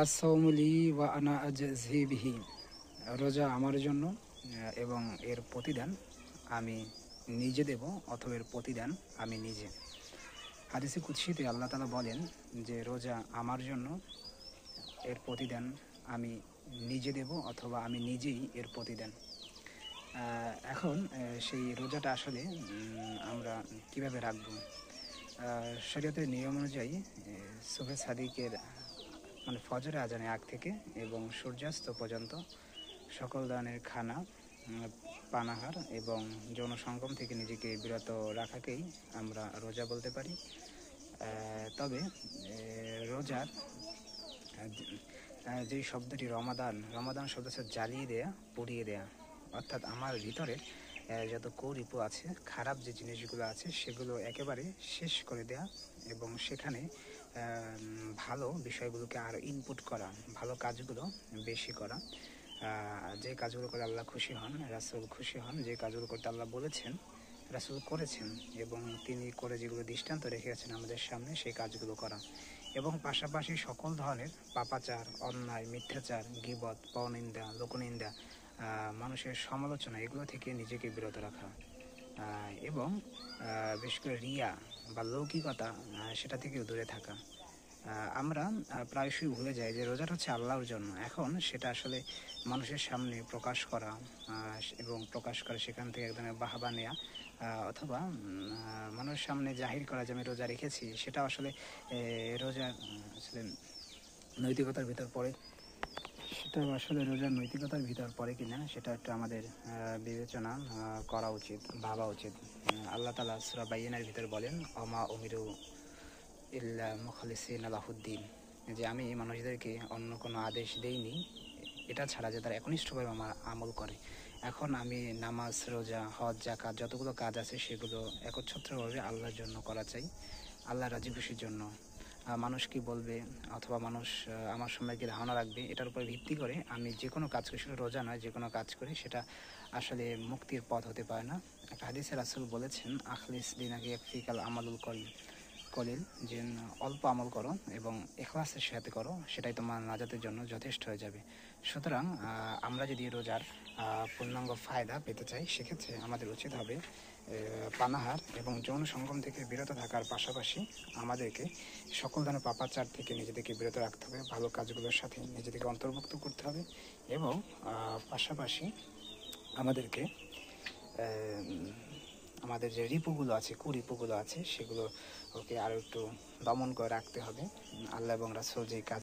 আসসাউমুলি ওয়া আনা আজজি বিহি। রোজা আমার জন্য এবং এর প্রতিদান আমি নিজে দেব, অথবা এর প্রতিদান আমি নিজে। হাদিসে কুদসিতে আল্লাহ তাআলা বলেন যে রোজা আমার জন্য, এর প্রতিদান আমি নিজে দেব, অথবা আমি নিজেই এর প্রতিদান। এখন সেই রোজাটা আসলে আমরা কিভাবে রাখব? শরীয়তের নিয়ম অনুযায়ী সুবহে সাদিকের মানে ফজরের আজানের আগ থেকে এবং সূর্যাস্ত পর্যন্ত সকল ধরনের খানা, পানাহার এবং যৌন সঙ্গম থেকে নিজেকে বিরত রাখাকেই আমরা রোজা বলতে পারি। তবে রোজার যেই শব্দটি রমাদান শব্দ হচ্ছে জ্বালিয়ে দেয়া, পুড়িয়ে দেয়া, অর্থাৎ আমার ভিতরে যত কুরিপু আছে, খারাপ যে জিনিসগুলো আছে সেগুলো একেবারে শেষ করে দেয়া এবং সেখানে ভালো বিষয়গুলোকে আরও ইনপুট করা, ভালো কাজগুলো বেশি করা। যে কাজগুলো করে আল্লাহ খুশি হন, রাসূল খুশি হন, যে কাজগুলো করতে আল্লাহ বলেছেন, রাসূল করেছেন এবং তিনি করে যেগুলো দৃষ্টান্ত রেখেছেন আমাদের সামনে, সেই কাজগুলো করা। এবং পাশাপাশি সকল ধরনের পাপাচার, অন্যায়, মিথ্যাচার, গীবত, পরনিন্দা, লোকনিন্দা, মানুষের সমালোচনা, এগুলো থেকে নিজেকে বিরত রাখা। এবং বিশেষ করে রিয়া বা লৌকিকতা, সেটা থেকেও দূরে থাকা। আমরা প্রায়শই ভুলে যাই যে রোজাটা হচ্ছে আল্লাহর জন্য। এখন সেটা আসলে মানুষের সামনে প্রকাশ করা এবং প্রকাশ করে সেখান থেকে এক ধরনের বাহবা নেয়া, অথবা মানুষের সামনে জাহির করা যে আমি রোজা রেখেছি, সেটা আসলে রোজার আসলে নৈতিকতার ভিতর পড়ে। সেটা আসলে রোজার নৈতিকতার ভিতর পড়ে কিনা সেটা একটু আমাদের বিবেচনা করা উচিত, ভাবা উচিত। আল্লাহ তাআলা সূরা বাইয়িনার ভিতর বলেন, ওমা উমিরু ইল্লা মুখলিসিনা লাহুদ্দিন, যে আমি মানুষদেরকে অন্য কোনো আদেশ দেইনি এটা ছাড়া যে তারা একনিষ্ঠভাবে আমার আমল করে। এখন আমি নামাজ, রোজা, হজ, যাকাত, যতগুলো কাজ আছে সেগুলো একচ্ছত্রভাবে আল্লাহর জন্য করা চাই, আল্লাহ রাজি খুশির জন্য। মানুষ কি বলবে অথবা মানুষ আমার সম্পর্কে ধারণা রাখবে, এটার উপর ভিত্তি করে আমি যে কোনো কাজ করি, সেটা রোজা নয়, যে কোনো কাজ করি সেটা আসলে মুক্তির পথ হতে পারে না। একটা হাদিসে রাসূল বলেছেন, আখলিস দিনাকে ইয়াকফিকাল আমালুল কলিল, যে অল্প আমল করো এবং ইখলাসের সাথে করো, সেটাই তোমার নাজাতের জন্য যথেষ্ট হয়ে যাবে। সুতরাং আমরা যদি রোজার পূর্ণাঙ্গ ফায়দা পেতে চাই, সেক্ষেত্রে আমাদের উচিত হবে পানাহার এবং যৌন সঙ্গম থেকে বিরত থাকার পাশাপাশি আমাদেরকে সকল ধরনের পাপাচার থেকে নিজেদেরকে বিরত রাখতে হবে, ভালো কাজগুলোর সাথে নিজেদেরকে অন্তর্ভুক্ত করতে হবে এবং পাশাপাশি আমাদেরকে আমাদের যে রিপুগুলো আছে, কুরিপুগুলো আছে, সেগুলো ওকে আরও একটু দমন করে রাখতে হবে। আল্লাহ এবং রাসূল যে কাজ